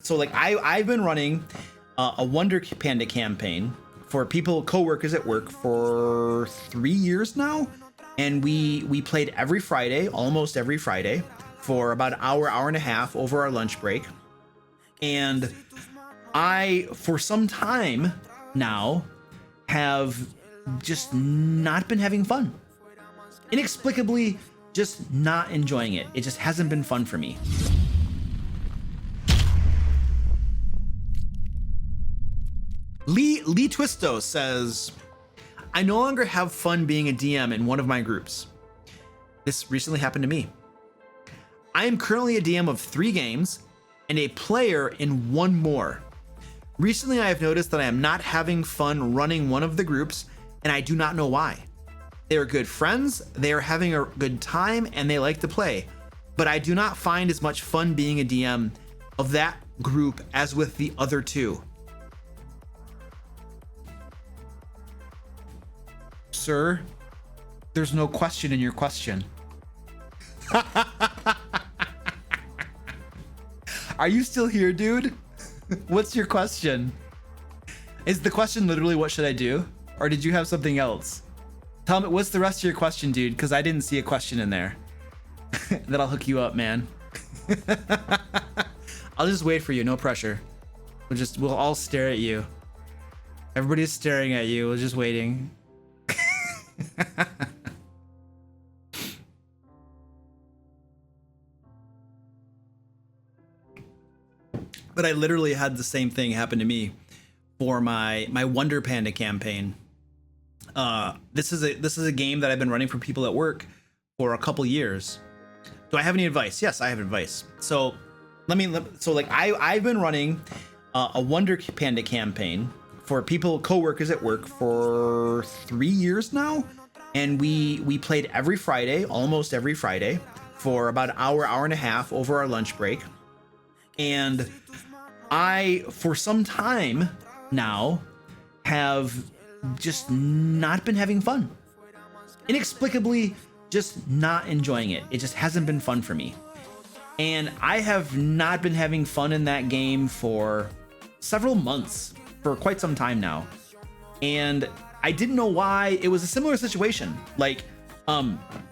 So like I've been running a Wonder Panda campaign for people, coworkers at work for 3 years now, and we played every Friday, almost every Friday, for about an hour and a half over our lunch break. And I, for some time now, have just not been having fun. Inexplicably, just not enjoying it. It just hasn't been fun for me. Lee Twisto says, I no longer have fun being a DM in one of my groups. This recently happened to me. I am currently a DM of 3 games and a player in 1 more. Recently, I have noticed that I am not having fun running one of the groups, and I do not know why. They are good friends, they are having a good time, and they like to play, but I do not find as much fun being a DM of that group as with the other 2. Sir, there's no question in your question. Are you still here, dude? What's your question? Is the question literally what should I do? Or did you have something else? Tell me, what's the rest of your question, dude? Because I didn't see a question in there. Then I'll hook you up, man. I'll just wait for you, no pressure. We'll all stare at you. Everybody's staring at you, we're just waiting. But I literally had the same thing happen to me for my Wonder Panda campaign. This is a game that I've been running for people at work for a couple years. Do I have any advice? Yes, I have advice. So I've been running a Wonder Panda campaign for people, coworkers at work for 3 years now, and we played every Friday, almost every Friday, for about an hour and a half over our lunch break. And I, for some time now, have just not been having fun. Inexplicably, just not enjoying it. It just hasn't been fun for me. And I have not been having fun in that game for several months, for quite some time now. And I didn't know why. It was a similar situation. Like,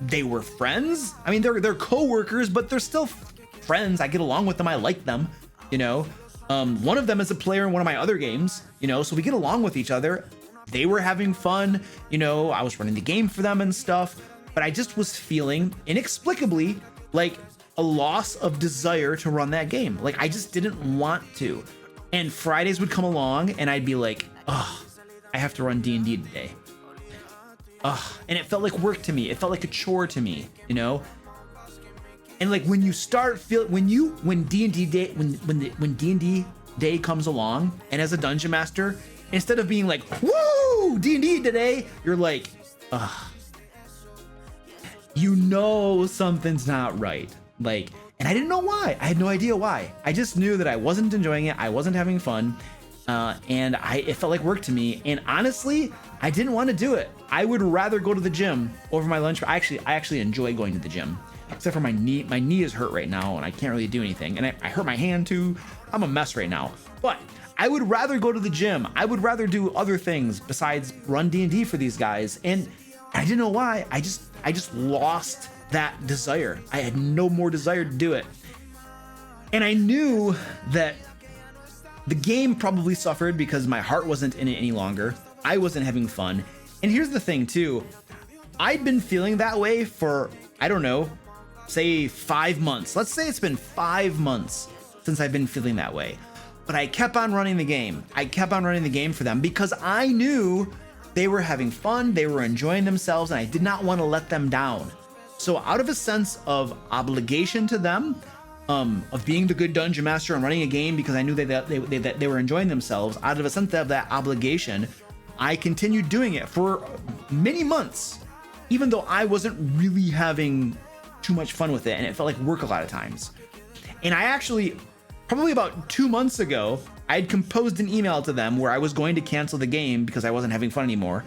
they were friends. I mean, they're co-workers, but they're still friends. I get along with them. I like them, you know. One of them is a player in one of my other games, you know, so we get along with each other. They were having fun, you know, I was running the game for them and stuff, but I just was feeling inexplicably like a loss of desire to run that game. Like, I just didn't want to. And Fridays would come along and I'd be like, oh, I have to run D&D today. And it felt like work to me. It felt like a chore to me, you know? And like when you start when D&D day when D&D day comes along, and as a dungeon master, instead of being like, woo, D&D today, you're like, you know something's not right. Like, and I didn't know why. I had no idea why. I just knew that I wasn't enjoying it. I wasn't having fun. And it felt like work to me. And honestly, I didn't want to do it. I would rather go to the gym over my lunch. I actually enjoy going to the gym, except for my knee. My knee is hurt right now and I can't really do anything. And I hurt my hand too. I'm a mess right now, but I would rather go to the gym. I would rather do other things besides run D&D for these guys. And I didn't know why. I just lost that desire. I had no more desire to do it. And I knew that the game probably suffered because my heart wasn't in it any longer. I wasn't having fun. And here's the thing too. I'd been feeling that way for, I don't know, say 5 months. Let's say it's been 5 months since I've been feeling that way. But I kept on running the game. I kept on running the game for them because I knew they were having fun, they were enjoying themselves, and I did not want to let them down. So out of a sense of obligation to them, of being the good dungeon master and running a game because I knew that they were enjoying themselves, out of a sense of that obligation, I continued doing it for many months, even though I wasn't really having too much fun with it and it felt like work a lot of times. And I actually, probably about 2 months ago, I had composed an email to them where I was going to cancel the game because I wasn't having fun anymore.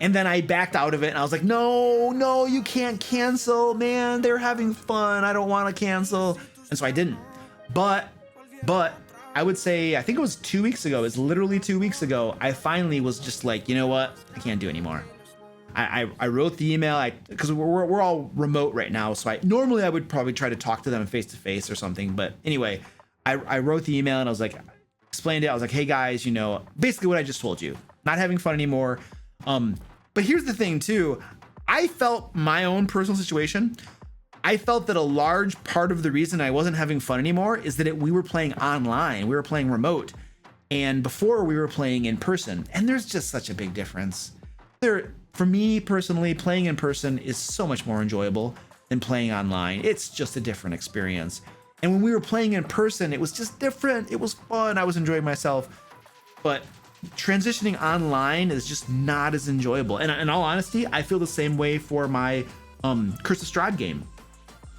And then I backed out of it and I was like, no, you can't cancel, man. They're having fun. I don't want to cancel. And so I didn't. But I would say, I think it was 2 weeks ago. It's literally 2 weeks ago. I finally was just like, you know what? I can't do it anymore. I wrote the email, because we're all remote right now. So normally I would probably try to talk to them face to face or something. But anyway, I wrote the email and I was like, explained it. I was like, hey guys, you know, basically what I just told you, not having fun anymore. But here's the thing too. I felt my own personal situation. I felt that a large part of the reason I wasn't having fun anymore is that we were playing online. We were playing remote. And before we were playing in person. And there's just such a big difference. For me personally, playing in person is so much more enjoyable than playing online. It's just a different experience. And when we were playing in person, it was just different. It was fun. I was enjoying myself. But transitioning online is just not as enjoyable. And in all honesty, I feel the same way for my Curse of Strahd game.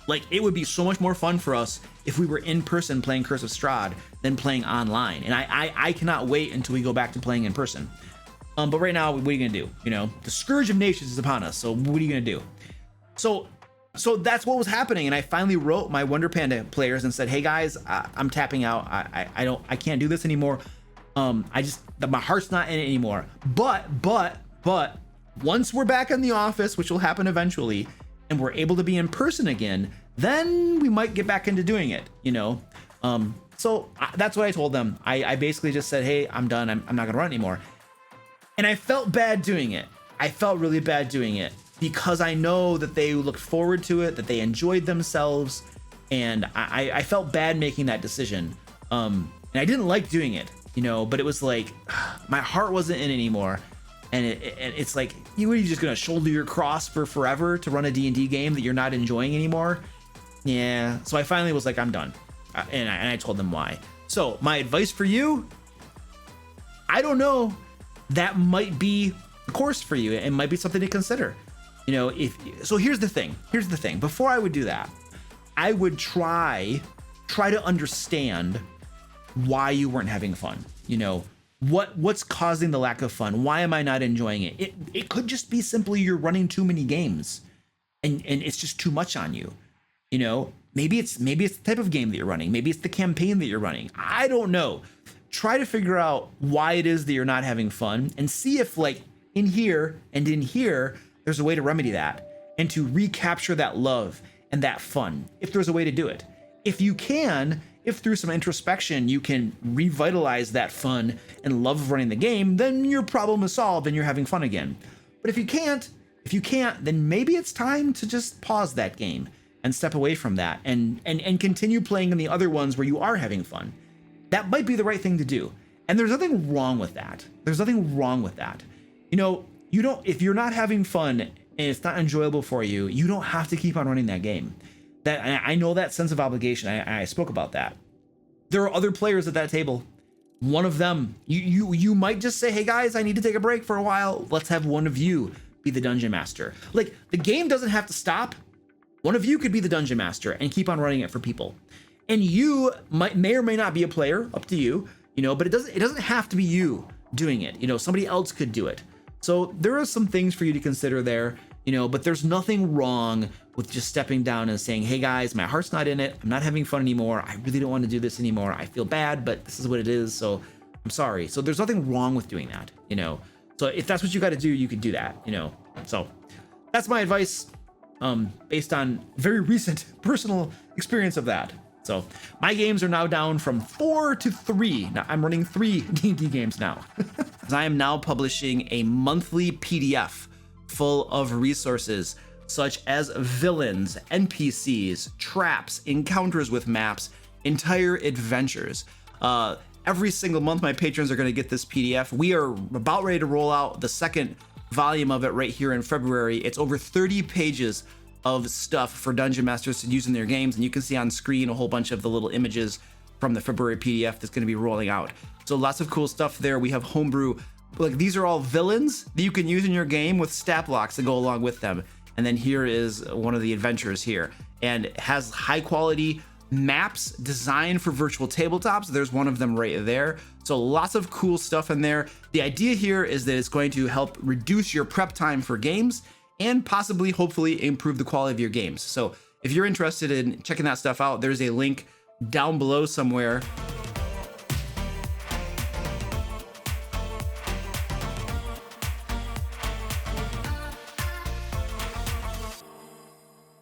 Like, it would be so much more fun for us if we were in person playing Curse of Strahd than playing online. And I cannot wait until we go back to playing in person. But right now, what are you gonna do? You know, the Scourge of Nations is upon us. So what are you gonna do? So that's what was happening. And I finally wrote my Wonder Panda players and said, hey guys, I'm tapping out. I can't do this anymore. My heart's not in it anymore. But once we're back in the office, which will happen eventually, and we're able to be in person again, then we might get back into doing it, you know? So that's what I told them. I basically just said, hey, I'm done. I'm not gonna run anymore. And I felt bad doing it. I felt really bad doing it because I know that they looked forward to it, that they enjoyed themselves. And I felt bad making that decision. And I didn't like doing it, you know, but it was like, my heart wasn't in it anymore. And it's like, you are just gonna shoulder your cross for forever to run a D&D game that you're not enjoying anymore? Yeah. So I finally was like, I'm done. And I told them why. So my advice for you, I don't know, that might be a course for you. It might be something to consider. You know, so here's the thing. Before I would do that, I would try to understand why you weren't having fun. You know, what's causing the lack of fun? Why am I not enjoying it? It could just be simply you're running too many games and it's just too much on you. You know, maybe it's the type of game that you're running. Maybe it's the campaign that you're running. I don't know. Try to figure out why it is that you're not having fun and see if, like, in here and in here, there's a way to remedy that and to recapture that love and that fun, if there's a way to do it. If you can, if through some introspection you can revitalize that fun and love of running the game, then your problem is solved and you're having fun again. But if you can't, then maybe it's time to just pause that game and step away from that and continue playing in the other ones where you are having fun. That might be the right thing to do. And there's nothing wrong with that. You know, if you're not having fun and it's not enjoyable for you, you don't have to keep on running that game. That I know that sense of obligation. I spoke about that. There are other players at that table. One of them, you might just say, hey guys, I need to take a break for a while. Let's have one of you be the dungeon master. Like, the game doesn't have to stop. One of you could be the dungeon master and keep on running it for people. And you may or may not be a player, up to you, you know, but it doesn't have to be you doing it. You know, somebody else could do it. So there are some things for you to consider there, you know, but there's nothing wrong with just stepping down and saying, hey guys, my heart's not in it. I'm not having fun anymore. I really don't want to do this anymore. I feel bad, but this is what it is. So I'm sorry. So there's nothing wrong with doing that, you know. So if that's what you got to do, you can do that, you know. So that's my advice, based on very recent personal experience of that. So my games are now down from 4 to 3. Now I'm running 3 D&D games now. I am now publishing a monthly PDF full of resources such as villains, NPCs, traps, encounters with maps, entire adventures. Every single month, my patrons are going to get this PDF. We are about ready to roll out the second volume of it right here in February. It's over 30 pages of stuff for dungeon masters to use in their games, and you can see on screen a whole bunch of the little images from the February PDF that's going to be rolling out. So lots of cool stuff there. We have homebrew, like, these are all villains that you can use in your game with stat blocks that go along with them. And then here is one of the adventures here, and it has high quality maps designed for virtual tabletops. There's one of them right there. So lots of cool stuff in there. The idea here is that it's going to help reduce your prep time for games and possibly, hopefully, improve the quality of your games. So if you're interested in checking that stuff out, there's a link down below somewhere